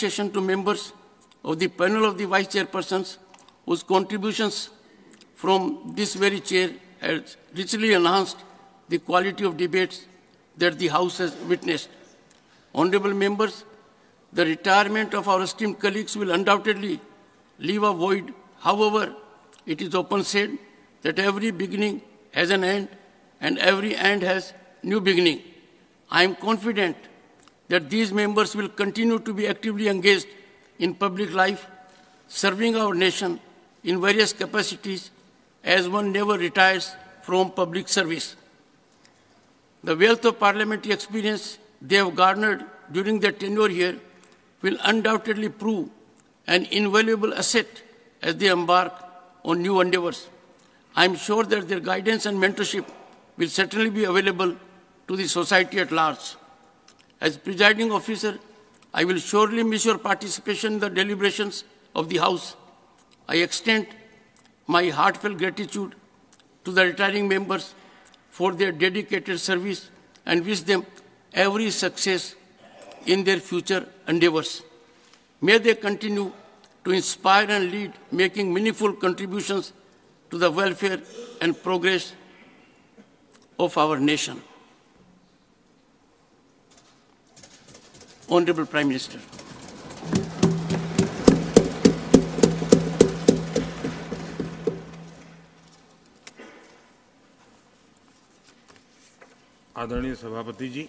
appreciation to members of the panel of the vice chairpersons whose contributions from this very chair has richly enhanced the quality of debates that the House has witnessed. Honorable members, the retirement of our esteemed colleagues will undoubtedly leave a void. However, it is often said that every beginning has an end and every end has new beginning. I am confident that these members will continue to be actively engaged in public life, serving our nation in various capacities as one never retires from public service. The wealth of parliamentary experience they have garnered during their tenure here will undoubtedly prove an invaluable asset as they embark on new endeavors. I am sure that their guidance and mentorship will certainly be available to the society at large. As presiding officer, I will surely miss your participation in the deliberations of the House. I extend my heartfelt gratitude to the retiring members for their dedicated service and wish them every success in their future endeavors. May they continue to inspire and lead, making meaningful contributions to the welfare and progress of our nation. Honorable Prime Minister. आदरणीय सभापति जी,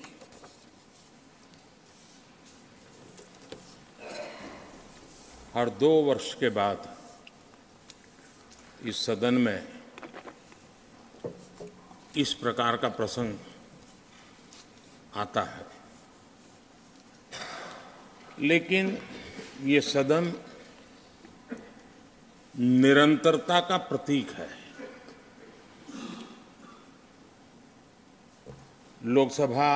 हर 2 वर्ष के बाद इस सदन में इस प्रकार का प्रसंग आता है, लेकिन ये सदन निरंतरता का प्रतीक है। लोकसभा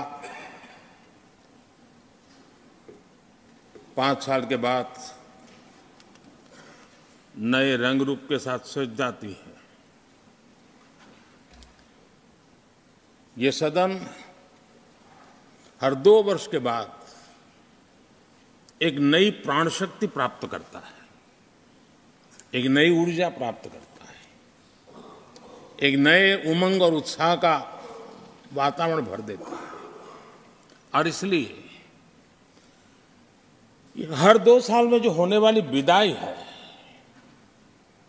5 साल के बाद नए रंग रूप के साथ सज जाती है। ये सदन हर 2 वर्ष के बाद एक नई प्राण शक्ति प्राप्त करता है, एक नई ऊर्जा प्राप्त करता है, एक नए उमंग और उत्साह का वातावरण भर देता है। और इसलिए हर 2 साल में जो होने वाली विदाई है,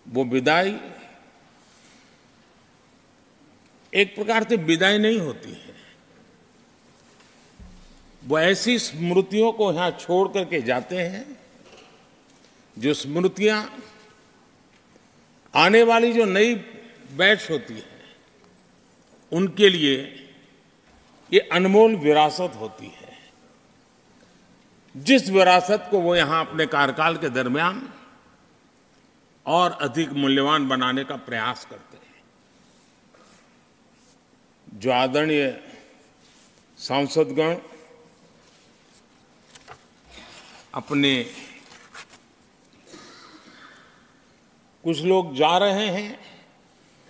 वो विदाई एक प्रकार से विदाई नहीं होती है। वो ऐसी स्मृतियों को यहां छोड़ करके जाते हैं, जो स्मृतियां आने वाली जो नई बैच होती है, उनके लिए ये अनमोल विरासत होती है। जिस विरासत को वो यहां अपने कार्यकाल के दरमियान और अधिक मूल्यवान बनाने का प्रयास करते हैं। जो आदरणीय सांसदगण अपने, कुछ लोग जा रहे हैं,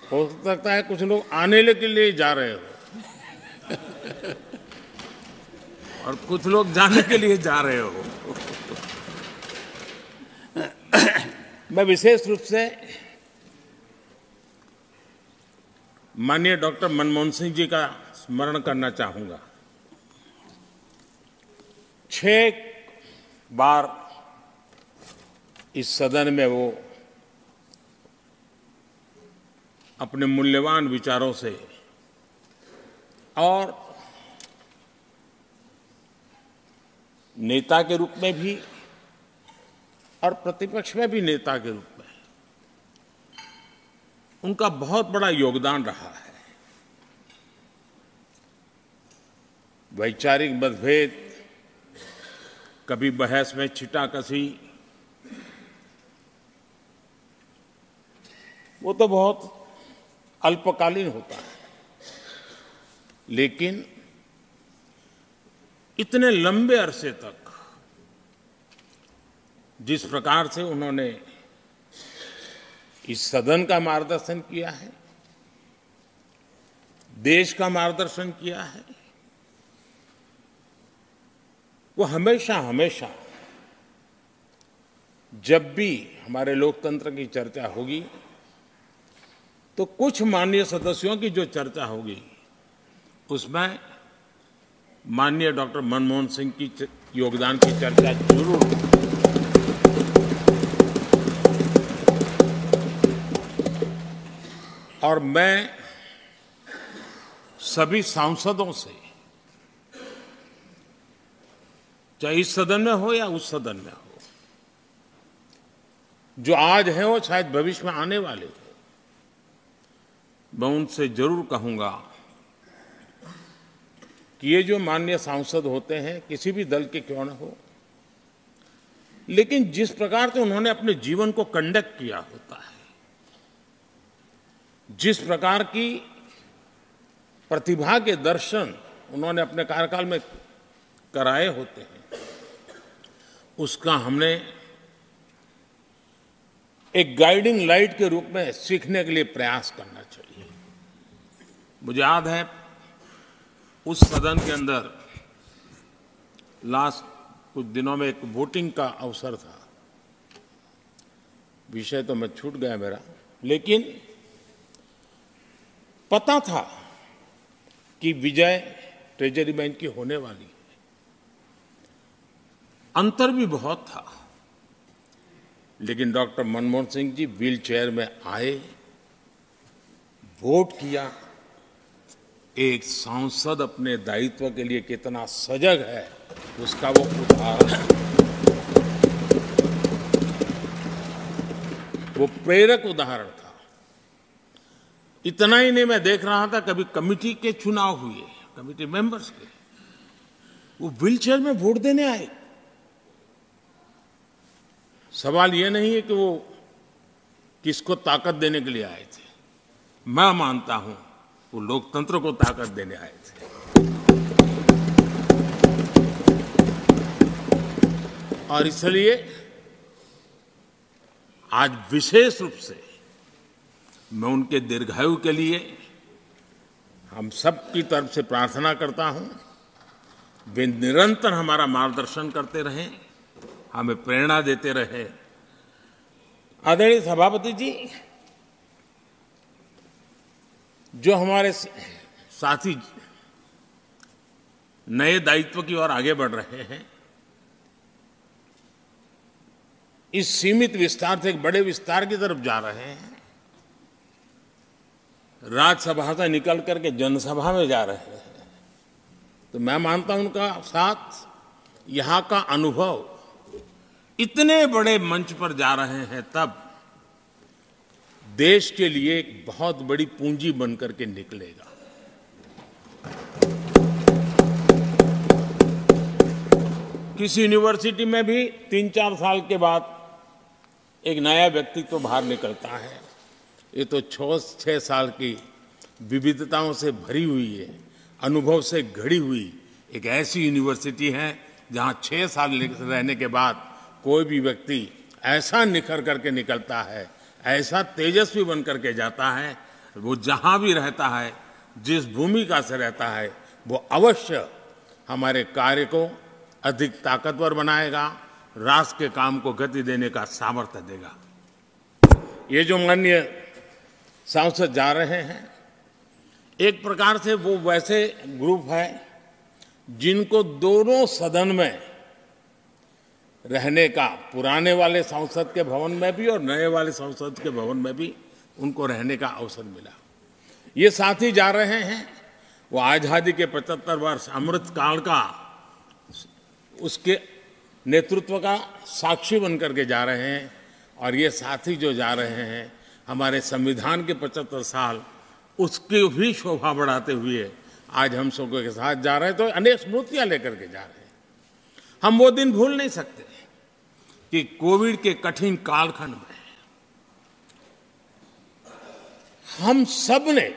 हो सकता है कुछ लोग आने के लिए जा रहे हो और कुछ लोग जाने के लिए जा रहे हो। मैं विशेष रूप से माननीय डॉक्टर मनमोहन सिंह जी का स्मरण करना चाहूंगा। 6 बार इस सदन में वो अपने मूल्यवान विचारों से और नेता के रूप में भी और प्रतिपक्ष में भी नेता के रूप में उनका बहुत बड़ा योगदान रहा है। वैचारिक मतभेद, कभी बहस में छिटाकशी, वो तो बहुत अल्पकालीन होता है, लेकिन इतने लंबे अरसे तक जिस प्रकार से उन्होंने इस सदन का मार्गदर्शन किया है, देश का मार्गदर्शन किया है, वो हमेशा हमेशा जब भी हमारे लोकतंत्र की चर्चा होगी तो कुछ माननीय सदस्यों की जो चर्चा होगी उसमें माननीय डॉक्टर मनमोहन सिंह की योगदान की चर्चा जरूर होगी। और मैं सभी सांसदों से, चाहे इस सदन में हो या उस सदन में हो, जो आज है वो शायद भविष्य में आने वाले हो, मैं उनसे जरूर कहूंगा कि ये जो माननीय सांसद होते हैं किसी भी दल के क्यों न हो, लेकिन जिस प्रकार से उन्होंने अपने जीवन को कंडक्ट किया होता है, जिस प्रकार की प्रतिभा के दर्शन उन्होंने अपने कार्यकाल में कराए होते हैं, उसका हमने एक गाइडिंग लाइट के रूप में सीखने के लिए प्रयास करना चाहिए। मुझे याद है उस सदन के अंदर लास्ट कुछ दिनों में एक वोटिंग का अवसर था, विषय तो मैं छूट गया मेरा, लेकिन पता था कि विजय ट्रेजरी बैंक की होने वाली है। अंतर भी बहुत था, लेकिन doctor Manmohan Singh ji wheel chair में आए, वोट किया। एक सांसद अपने दायित्व के लिए कितना सजग है उसका वो उदाहरण है, वो प्रेरक उदाहरण था। इतना ही नहीं, मैं देख रहा था कभी कमिटी के चुनाव हुए, कमिटी मेंबर्स के, वो व्हील चेयर में वोट देने आए। सवाल ये नहीं है कि वो किसको ताकत देने के लिए आए थे, मैं मानता हूं वो लोकतंत्र को ताकत देने आए थे। और इसलिए आज विशेष रूप से मैं उनके दीर्घायु के लिए हम सब की तरफ से प्रार्थना करता हूं, वे निरंतर हमारा मार्गदर्शन करते रहें, हमें प्रेरणा देते रहे। आदरणीय सभापति जी, जो हमारे साथी नए दायित्व की ओर आगे बढ़ रहे हैं, इस सीमित विस्तार से एक बड़े विस्तार की तरफ जा रहे हैं, राज्यसभा से निकल करके जनसभा में जा रहे हैं, तो मैं मानता हूं उनका साथ, यहां का अनुभव, इतने बड़े मंच पर जा रहे हैं, तब देश के लिए एक बहुत बड़ी पूंजी बनकर के निकलेगा। किसी यूनिवर्सिटी में भी 3-4 साल के बाद एक नया व्यक्तित्व बाहर निकलता है। ये तो 6 साल की विविधताओं से भरी हुई है, अनुभव से घड़ी हुई एक ऐसी यूनिवर्सिटी है जहां 6 साल रहने के बाद कोई भी व्यक्ति ऐसा निखर करके निकलता है, ऐसा तेजस्वी बन करके जाता है, वो जहां भी रहता है, जिस भूमिका से रहता है, वो अवश्य हमारे कार्य को अधिक ताकतवर बनाएगा, राष्ट्र के काम को गति देने का सामर्थ्य देगा। ये जो माननीय सांसद जा रहे हैं, एक प्रकार से वो वैसे ग्रुप है जिनको दोनों सदन में रहने का, पुराने वाले संसद के भवन में भी और नए वाले संसद के भवन में भी उनको रहने का अवसर मिला। ये साथी जा रहे हैं, वो आजादी के 75 वर्ष अमृत काल का, उसके नेतृत्व का साक्षी बनकर के जा रहे हैं। और ये साथी जो जा रहे हैं, हमारे संविधान के 75 साल, उसकी भी शोभा बढ़ाते हुए आज हम सबके के साथ जा रहे हैं, तो अनेक स्मृतियां लेकर के जा रहे हैं। हम वो दिन भूल नहीं सकते कि कोविड के कठिन कालखंड में हम सब ने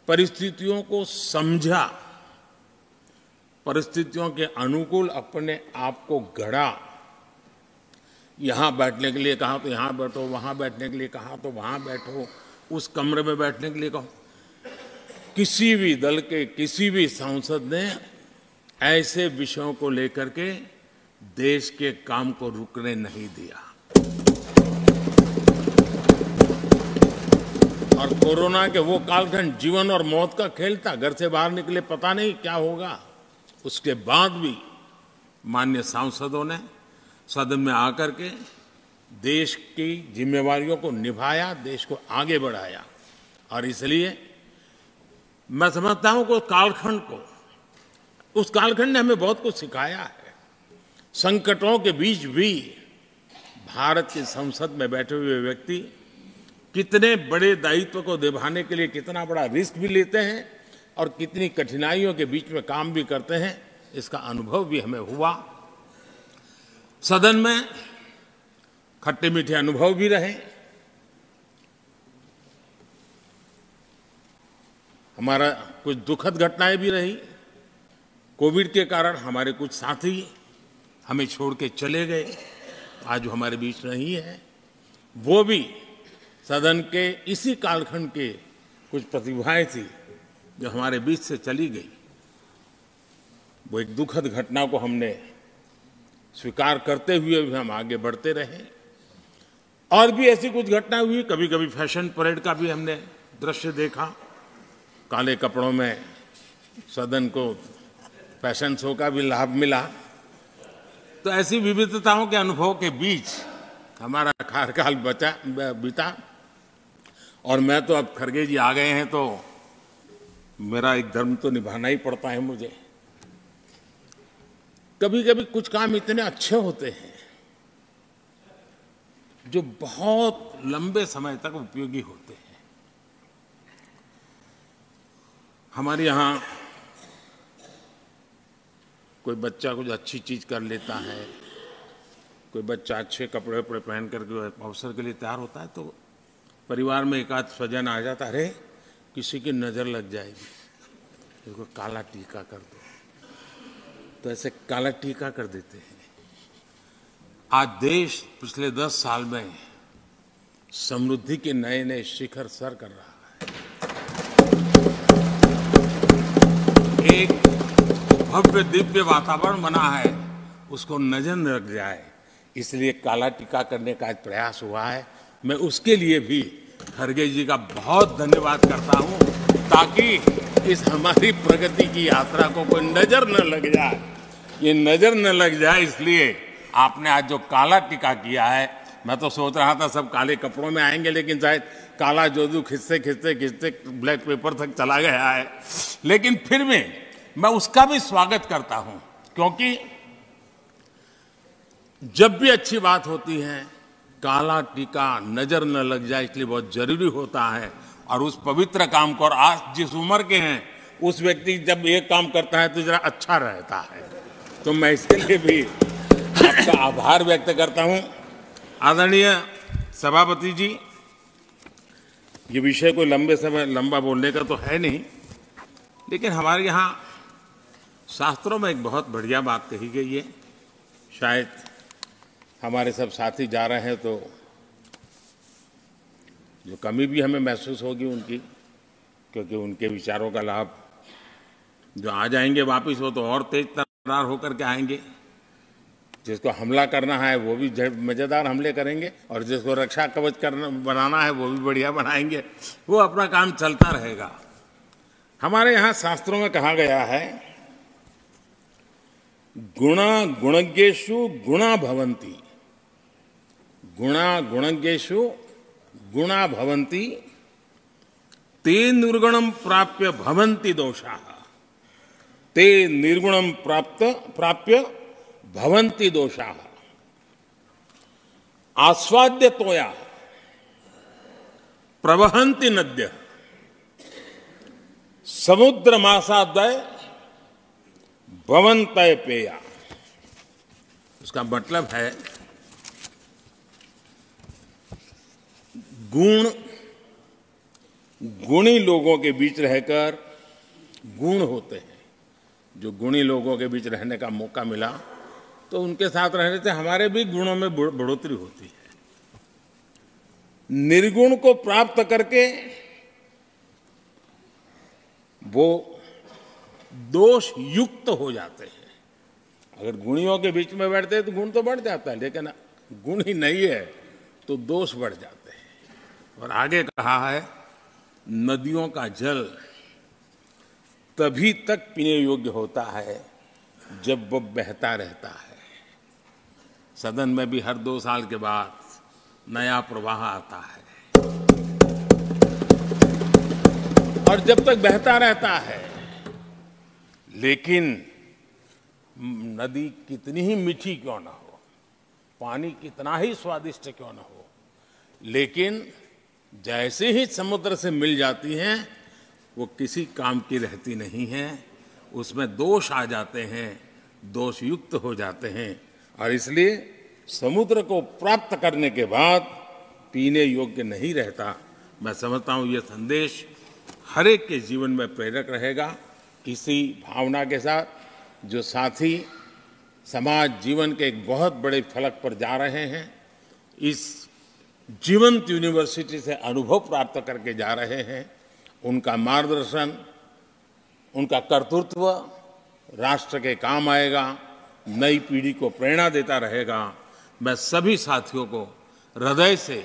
परिस्थितियों को समझा, परिस्थितियों के अनुकूल अपने आप को गढ़ा। यहां बैठने के लिए कहा तो यहां बैठो, वहां बैठने के लिए कहा तो वहां बैठो, उस कमरे में बैठने के लिए कहो। किसी भी दल के किसी भी सांसद ने ऐसे विषयों को लेकर के देश के काम को रुकने नहीं दिया। और कोरोना के वो कालखंड जीवन और मौत का खेल था, घर से बाहर निकले पता नहीं क्या होगा। उसके बाद भी माननीय सांसदों ने सदन में आकर के देश की जिम्मेवारियों को निभाया, देश को आगे बढ़ाया। और इसलिए मैं समझता हूं कि उस कालखंड ने हमें बहुत कुछ सिखाया है। संकटों के बीच भी भारत की संसद में बैठे हुए व्यक्ति कितने बड़े दायित्व को निभाने के लिए कितना बड़ा रिस्क भी लेते हैं और कितनी कठिनाइयों के बीच में काम भी करते हैं, इसका अनुभव भी हमें हुआ। सदन में खट्टे मीठे अनुभव भी रहे। हमारा कुछ दुखद घटनाएं भी रही। कोविड के कारण हमारे कुछ साथी हमें छोड़ के चले गए, आज हमारे बीच नहीं है। वो भी सदन के इसी कालखंड के कुछ प्रतिभाएं थी जो हमारे बीच से चली गई। वो एक दुखद घटना को हमने स्वीकार करते हुए भी हम आगे बढ़ते रहे। और भी ऐसी कुछ घटना हुई, कभी कभी फैशन परेड का भी हमने दृश्य देखा। काले कपड़ों में सदन को फैशन शो का भी लाभ मिला। तो ऐसी विविधताओं के अनुभव के बीच हमारा कार्यकाल बीता। और मैं तो अब खड़गे जी आ गए हैं तो मेरा एक धर्म तो निभाना ही पड़ता है मुझे। कभी कभी कुछ काम इतने अच्छे होते हैं जो बहुत लंबे समय तक उपयोगी होते हैं। हमारे यहाँ कोई बच्चा कुछ अच्छी चीज कर लेता है, कोई बच्चा अच्छे कपड़े वपड़े पहन करके अवसर के लिए तैयार होता है, तो परिवार में एक आध स्वजन आ जाता है, अरे किसी की नजर लग जाएगी, इसको काला टीका कर दो। तो ऐसे काला टीका कर देते हैं। आज देश पिछले 10 साल में समृद्धि के नए नए शिखर सर कर रहा है। एक भव्य दिव्य वातावरण बना है, उसको नजर न लग जाए, इसलिए काला टीका करने का एक प्रयास हुआ है। मैं उसके लिए भी खड़गे जी का बहुत धन्यवाद करता हूं, ताकि इस हमारी प्रगति की यात्रा को कोई नजर न लग जाए। ये नजर न लग जाए इसलिए आपने आज जो काला टीका किया है, मैं तो सोच रहा था सब काले कपड़ों में आएंगे, लेकिन शायद काला जोदू खिंचते खिंचते खिंचते ब्लैक पेपर तक चला गया है। लेकिन फिर भी मैं उसका भी स्वागत करता हूं, क्योंकि जब भी अच्छी बात होती है काला टीका नजर न लग जाए, इसलिए बहुत जरूरी होता है। और उस पवित्र काम को, और आज जिस उम्र के हैं उस व्यक्ति जब एक काम करता है तो जरा अच्छा रहता है। तो मैं इसके लिए भी आपका आभार व्यक्त करता हूं। आदरणीय सभापति जी, ये विषय कोई लंबा बोलने का तो है नहीं, लेकिन हमारे यहाँ शास्त्रों में एक बहुत बढ़िया बात कही गई है। शायद हमारे सब साथी जा रहे हैं तो जो कमी भी हमें महसूस होगी उनकी, क्योंकि उनके विचारों का लाभ जो आ जाएंगे वापिस, वो तो और तेज तर्रार होकर के आएंगे। जिसको हमला करना है वो भी मजेदार हमले करेंगे, और जिसको रक्षा कवच बनाना है वो भी बढ़िया बनाएंगे। वो अपना काम चलता रहेगा। हमारे यहाँ शास्त्रों में कहा गया है, गुणा गुणज्ञेषु गुणा भवन्ति, गुणा गुणज्ञेषु गुणा भवन्ति, ते निर्गुणम प्राप्य भवन्ति दोषाः, ते निर्गुणम प्राप्य भवन्ति दोषाः। आस्वाद्य तोया प्रवहन्ति नद्यः, समुद्र मासाद्वय भवन्तय पेया। उसका मतलब है गुणी लोगों के बीच रहकर गुण होते हैं। जो गुणी लोगों के बीच रहने का मौका मिला तो उनके साथ रहने से हमारे भी गुणों में बढ़ोतरी होती है। निर्गुण को प्राप्त करके वो दोष युक्त हो जाते हैं। अगर गुणियों के बीच में बैठते हैं तो गुण तो बढ़ जाता है, लेकिन गुण ही नहीं है तो दोष बढ़ जाते हैं। और आगे कहा है, नदियों का जल तभी तक पीने योग्य होता है जब वो बहता रहता है। सदन में भी हर 2 साल के बाद नया प्रवाह आता है, और जब तक बहता रहता है, लेकिन नदी कितनी ही मीठी क्यों ना हो, पानी कितना ही स्वादिष्ट क्यों ना हो, लेकिन जैसे ही समुद्र से मिल जाती हैं वो किसी काम की रहती नहीं है, उसमें दोष आ जाते हैं, दोष युक्त हो जाते हैं। और इसलिए समुद्र को प्राप्त करने के बाद पीने योग्य नहीं रहता। मैं समझता हूँ ये संदेश हर एक के जीवन में प्रेरक रहेगा। इसी भावना के साथ जो साथी समाज जीवन के एक बहुत बड़े फलक पर जा रहे हैं, इस जीवंत यूनिवर्सिटी से अनुभव प्राप्त करके जा रहे हैं, उनका मार्गदर्शन, उनका कर्तृत्व राष्ट्र के काम आएगा, नई पीढ़ी को प्रेरणा देता रहेगा। मैं सभी साथियों को हृदय से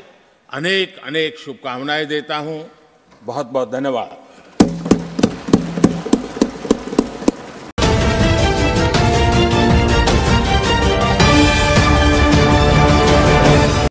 अनेक अनेक शुभकामनाएं देता हूं। बहुत बहुत धन्यवाद।